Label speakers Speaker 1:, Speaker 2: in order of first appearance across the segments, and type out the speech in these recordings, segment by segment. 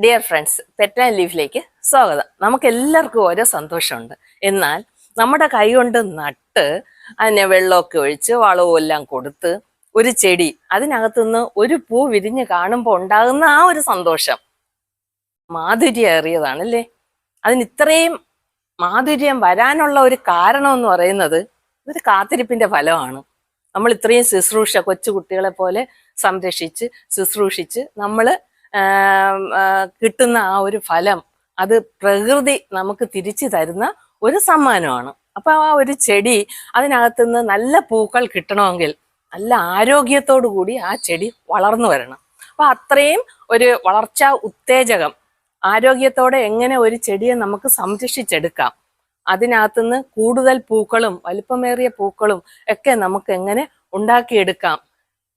Speaker 1: Dear friends, pet and ലീഫിലേക്ക് സ്വാഗതം. നമുക്ക് എല്ലാവർക്കും ഓരോ സന്തോഷമുണ്ട്. എന്നാൽ നമ്മുടെ കൈ കൊണ്ട് നട്ട് അതിനെ വെള്ളമൊക്കെ ഒഴിച്ച് വളവും എല്ലാം കൊടുത്ത് ഒരു ചെടി അതിനകത്തുനിന്ന് ഒരു പൂ വിരിഞ്ഞ് കാണുമ്പോൾ ഉണ്ടാകുന്ന ആ ഒരു സന്തോഷം മാധുര്യമേറിയതാണ് അല്ലേ? അതിന് ഇത്രയും മാധുര്യം വരാനുള്ള ഒരു കാരണം എന്ന് പറയുന്നത് ഇതൊരു കാത്തിരിപ്പിന്റെ ഫലമാണ്. നമ്മൾ ഇത്രയും ശുശ്രൂഷ കൊച്ചു കുട്ടികളെ പോലെ സംരക്ഷിച്ച് ശുശ്രൂഷിച്ച് നമ്മൾ കിട്ടുന്ന ആ ഒരു ഫലം അത് പ്രകൃതി നമുക്ക് തിരിച്ചു തരുന്ന ഒരു സമ്മാനമാണ്. അപ്പൊ ആ ഒരു ചെടി അതിനകത്തുനിന്ന് നല്ല പൂക്കൾ കിട്ടണമെങ്കിൽ നല്ല ആരോഗ്യത്തോടു കൂടി ആ ചെടി വളർന്നു വരണം. അപ്പൊ അത്രയും ഒരു വളർച്ചാ ഉത്തേജകം ആരോഗ്യത്തോടെ എങ്ങനെ ഒരു ചെടിയെ നമുക്ക് സംരക്ഷിച്ചെടുക്കാം, അതിനകത്തുനിന്ന് കൂടുതൽ പൂക്കളും വലിപ്പമേറിയ പൂക്കളും ഒക്കെ നമുക്ക് എങ്ങനെ ഉണ്ടാക്കിയെടുക്കാം,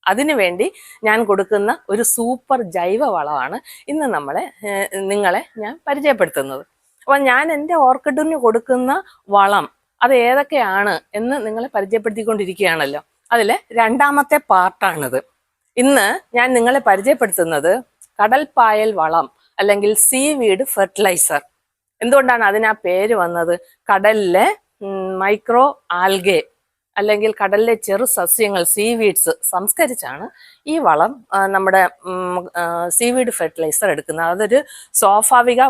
Speaker 1: അതിനുവേണ്ടി ഞാൻ കൊടുക്കുന്ന ഒരു സൂപ്പർ ജൈവ വളമാണ് ഇന്ന് നിങ്ങളെ ഞാൻ പരിചയപ്പെടുത്തുന്നത്. അപ്പൊ ഞാൻ എൻ്റെ ഓർക്കിഡിന് കൊടുക്കുന്ന വളം അത് ഏതൊക്കെയാണ് എന്ന് നിങ്ങളെ പരിചയപ്പെടുത്തിക്കൊണ്ടിരിക്കുകയാണല്ലോ. അതിലെ രണ്ടാമത്തെ പാർട്ടാണിത്. ഇന്ന് ഞാൻ നിങ്ങളെ പരിചയപ്പെടുത്തുന്നത് കടൽപ്പായൽ വളം അല്ലെങ്കിൽ സീവീഡ് ഫെർട്ടിലൈസർ. എന്തുകൊണ്ടാണ് അതിന് ആ പേര് വന്നത്? കടലിലെ മൈക്രോ ആൽഗെ അല്ലെങ്കിൽ കടലിലെ ചെറു സസ്യങ്ങൾ സീവീഡ്സ് സംസ്കരിച്ചാണ് ഈ വളം നമ്മുടെ സീവീഡ് ഫെർട്ടിലൈസർ എടുക്കുന്നത്. അതൊരു സ്വാഭാവിക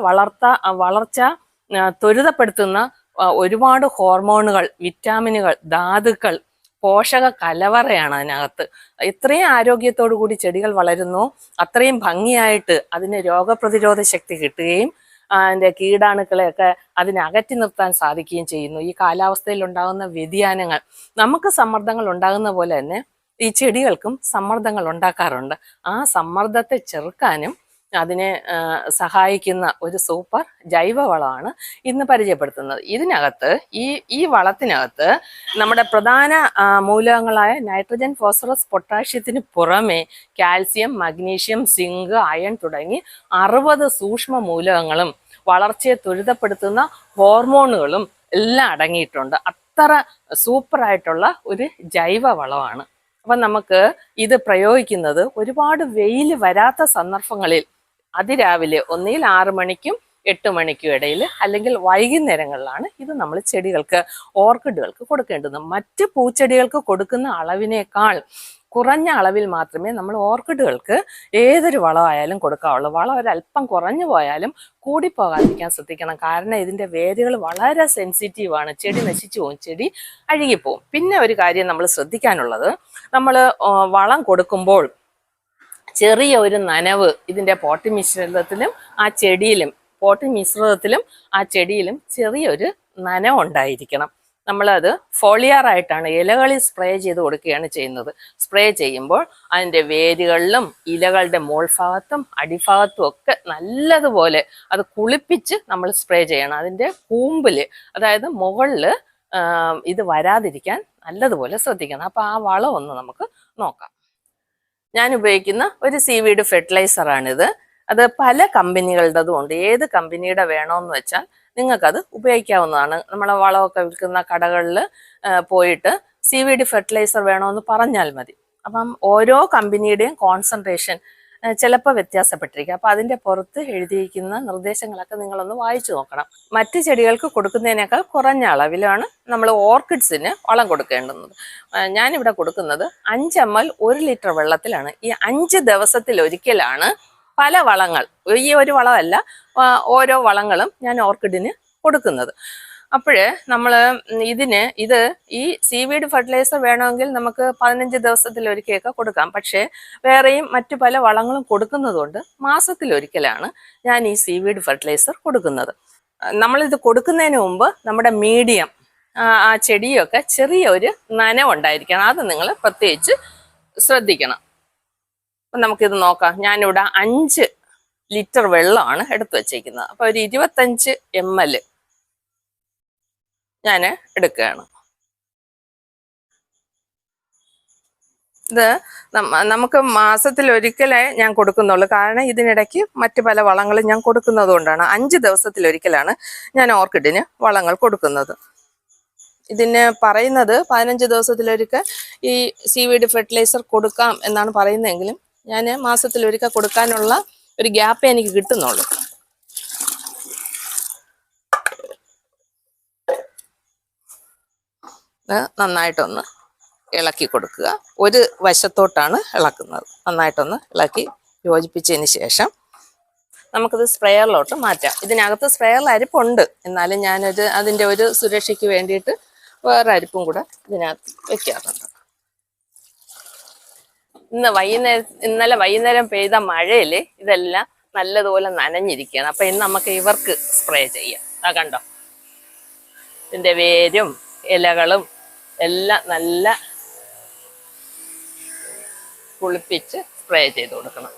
Speaker 1: വളർച്ച ത്വരിതപ്പെടുത്തുന്ന ഒരുപാട് ഹോർമോണുകൾ, വിറ്റാമിനുകൾ, ധാതുക്കൾ, പോഷക കലവറയാണ് അതിനകത്ത്. ഇത്രയും ആരോഗ്യത്തോടു കൂടി ചെടികൾ വളരുന്നു, അത്രയും ഭംഗിയായിട്ട് അതിന് രോഗപ്രതിരോധ ശക്തി കിട്ടുകയും അതിൻ്റെ കീടാണുക്കളെയൊക്കെ അതിനെ അകറ്റി നിർത്താൻ സാധിക്കുകയും ചെയ്യുന്നു. ഈ കാലാവസ്ഥയിൽ ഉണ്ടാകുന്ന വ്യതിയാനങ്ങൾ നമുക്ക് സമ്മർദ്ദങ്ങൾ ഉണ്ടാകുന്ന പോലെ തന്നെ ഈ ചെടികൾക്കും സമ്മർദ്ദങ്ങൾ ഉണ്ടാക്കാറുണ്ട്. ആ സമ്മർദ്ദത്തെ ചെറുക്കാനും അതിനെ സഹായിക്കുന്ന ഒരു സൂപ്പർ ജൈവവളമാണ് ഇന്ന് പരിചയപ്പെടുത്തുന്നത്. ഇതിനകത്ത് ഈ വളത്തിനകത്ത് നമ്മുടെ പ്രധാന മൂലകങ്ങളായ നൈട്രജൻ, ഫോസ്ഫറസ്, പൊട്ടാഷ്യത്തിന് പുറമെ കാൽസ്യം, മഗ്നീഷ്യം, സിങ്ക്, അയൺ തുടങ്ങി 60 സൂക്ഷ്മ മൂലകങ്ങളും വളർച്ചയെ ത്വരിതപ്പെടുത്തുന്ന ഹോർമോണുകളും എല്ലാം അടങ്ങിയിട്ടുണ്ട്. അത്ര സൂപ്പറായിട്ടുള്ള ഒരു ജൈവ വളമാണ്. അപ്പൊ നമുക്ക് ഇത് പ്രയോഗിക്കുന്നത് ഒരുപാട് വെയിൽ വരാത്ത സന്ദർഭങ്ങളിൽ അതിരാവിലെ ഒന്നിൽ 6 മണിക്കും 8 മണിക്കും ഇടയിൽ അല്ലെങ്കിൽ വൈകുന്നേരങ്ങളിലാണ് ഇത് നമ്മൾ ചെടികൾക്ക്, ഓർക്കിഡുകൾക്ക് കൊടുക്കേണ്ടത്. മറ്റ് പൂച്ചെടികൾക്ക് കൊടുക്കുന്ന അളവിനേക്കാൾ കുറഞ്ഞ അളവിൽ മാത്രമേ നമ്മൾ ഓർക്കിഡുകൾക്ക് ഏതൊരു വളമായാലും കൊടുക്കാവുള്ളൂ. വളം ഒരല്പം കുറഞ്ഞു പോയാലും കൂടിപ്പോകാതിരിക്കാൻ ശ്രദ്ധിക്കണം. കാരണം ഇതിൻ്റെ വേരുകൾ വളരെ സെൻസിറ്റീവാണ്. ചെടി നശിച്ചു പോകും, ചെടി അഴുകിപ്പോവും. പിന്നെ ഒരു കാര്യം നമ്മൾ ശ്രദ്ധിക്കാനുള്ളത്, നമ്മൾ വളം കൊടുക്കുമ്പോൾ ചെറിയ ഒരു നനവ് ഇതിൻ്റെ പോട്ടി മിശ്രിതത്തിലും ആ ചെടിയിലും ചെറിയൊരു നനവുണ്ടായിരിക്കണം. നമ്മളത് ഫോളിയാറായിട്ടാണ് ഇലകളിൽ സ്പ്രേ ചെയ്ത് കൊടുക്കുകയാണ് ചെയ്യുന്നത്. സ്പ്രേ ചെയ്യുമ്പോൾ അതിൻ്റെ വേരുകളിലും ഇലകളുടെ മോൾഭാഗത്തും അടിഭാഗത്തും ഒക്കെ നല്ലതുപോലെ അത് കുളിപ്പിച്ച് നമ്മൾ സ്പ്രേ ചെയ്യണം. അതിൻ്റെ കൂമ്പിൽ, അതായത് മുകളിൽ ഇത് വരാതിരിക്കാൻ നല്ലതുപോലെ ശ്രദ്ധിക്കണം. അപ്പോൾ ആ വളം ഒന്ന് നമുക്ക് നോക്കാം. ഞാൻ ഉപയോഗിക്കുന്ന ഒരു സീവീഡ് ഫെർട്ടിലൈസറാണിത്. അത് പല കമ്പനികളുടേതും ഉണ്ട്. ഏത് കമ്പനിയുടെ വേണമെന്ന് വെച്ചാൽ നിങ്ങൾക്കത് ഉപയോഗിക്കാവുന്നതാണ്. നമ്മളെ വളമൊക്കെ വിൽക്കുന്ന കടകളിൽ പോയിട്ട് സീവീഡ് ഫെർട്ടിലൈസർ വേണമെന്ന് പറഞ്ഞാൽ മതി. അപ്പം ഓരോ കമ്പനിയുടെയും കോൺസെൻട്രേഷൻ ചിലപ്പോൾ വ്യത്യാസപ്പെട്ടിരിക്കും. അപ്പം അതിൻ്റെ പുറത്ത് എഴുതിയിരിക്കുന്ന നിർദ്ദേശങ്ങളൊക്കെ നിങ്ങളൊന്ന് വായിച്ചു നോക്കണം. മറ്റ് ചെടികൾക്ക് കൊടുക്കുന്നതിനേക്കാൾ കുറഞ്ഞ അളവിലാണ് നമ്മൾ ഓർക്കിഡ്സിന് വളം കൊടുക്കേണ്ടുന്നത്. ഞാനിവിടെ കൊടുക്കുന്നത് 5 ml 1 ലിറ്റർ വെള്ളത്തിലാണ്. ഈ 5 ദിവസത്തിലൊരിക്കലാണ് പല വളങ്ങൾ, ഈ ഒരു വളമല്ല, ഓരോ വളങ്ങളും ഞാൻ ഓർക്കിഡിന് കൊടുക്കുന്നത്. അപ്പോഴ് നമ്മൾ ഈ സീവീഡ് ഫെർട്ടിലൈസർ വേണമെങ്കിൽ നമുക്ക് 15 ദിവസത്തിലൊരിക്കലൊക്കെ കൊടുക്കാം. പക്ഷേ വേറെയും മറ്റു പല വളങ്ങളും കൊടുക്കുന്നതുകൊണ്ട് മാസത്തിലൊരിക്കലാണ് ഞാൻ ഈ സീവീഡ് ഫെർട്ടിലൈസർ കൊടുക്കുന്നത്. നമ്മളിത് കൊടുക്കുന്നതിന് മുമ്പ് നമ്മുടെ മീഡിയം ആ ചെടിയൊക്കെ ചെറിയൊരു നനവുണ്ടായിരിക്കണം. അത് നിങ്ങൾ പ്രത്യേകിച്ച് ശ്രദ്ധിക്കണം. അപ്പം നമുക്കിത് നോക്കാം. ഞാനിവിടെ 5 ലിറ്റർ വെള്ളമാണ് എടുത്തു വച്ചേക്കുന്നത്. അപ്പോൾ ഒരു 25 ml ഞാൻ എടുക്കുകയാണ്. ഇത് നമുക്ക് മാസത്തിലൊരിക്കലേ ഞാൻ കൊടുക്കുന്നുള്ളൂ. കാരണം ഇതിനിടയ്ക്ക് മറ്റു പല വളങ്ങളും ഞാൻ കൊടുക്കുന്നത് കൊണ്ടാണ്. 5 ദിവസത്തിലൊരിക്കലാണ് ഞാൻ ഓർക്കിഡിന് വളങ്ങൾ കൊടുക്കുന്നത്. ഇതിന് പറയുന്നത് 15 ദിവസത്തിലൊരിക്കൽ ഈ സീവീഡ് ഫെർട്ടിലൈസർ കൊടുക്കാം എന്നാണ് പറയുന്നതെങ്കിലും ഞാൻ മാസത്തിലൊരിക്കൽ കൊടുക്കാനുള്ള ഒരു ഗ്യാപ്പേ എനിക്ക് കിട്ടുന്നുള്ളൂ. നന്നായിട്ടൊന്ന് ഇളക്കി കൊടുക്കുക. ഒരു വശത്തോട്ടാണ് ഇളക്കുന്നത്. നന്നായിട്ടൊന്ന് ഇളക്കി യോജിപ്പിച്ചതിന് ശേഷം നമുക്കിത് സ്പ്രെയറിലോട്ട് മാറ്റാം. ഇതിനകത്ത് സ്പ്രെയറിൽ അരിപ്പുണ്ട്, എന്നാലും ഞാനൊരു അതിൻ്റെ ഒരു സുരക്ഷയ്ക്ക് വേണ്ടിയിട്ട് വേറെ അരിപ്പും കൂടെ ഇതിനകത്ത് വെക്കാറുണ്ട്. ഇന്നലെ വൈകുന്നേരം പെയ്ത മഴയിൽ ഇതെല്ലാം നല്ലതുപോലെ നനഞ്ഞിരിക്കുകയാണ്. അപ്പം ഇന്ന് നമുക്ക് ഇവർക്ക് സ്പ്രേ ചെയ്യാം. കണ്ടോ, ഇതിൻ്റെ വേരും ഇലകളും എല്ലാം നല്ല കുളിപ്പിച്ച് സ്പ്രേ ചെയ്ത് കൊടുക്കണം.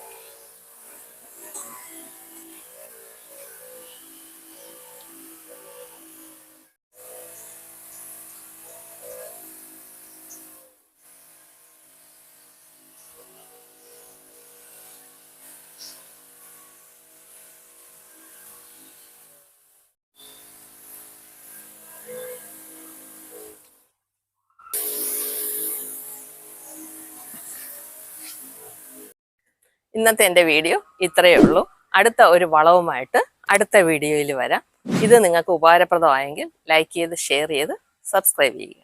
Speaker 1: ഇന്നത്തെ എൻ്റെ വീഡിയോ ഇത്രയേ ഉള്ളൂ. അടുത്ത ഒരു വളവുമായിട്ട് അടുത്ത വീഡിയോയിൽ വരാം. ഇത് നിങ്ങൾക്ക് ഉപകാരപ്രദമായെങ്കിൽ ലൈക്ക് ചെയ്ത് ഷെയർ ചെയ്ത് സബ്സ്ക്രൈബ് ചെയ്യുക.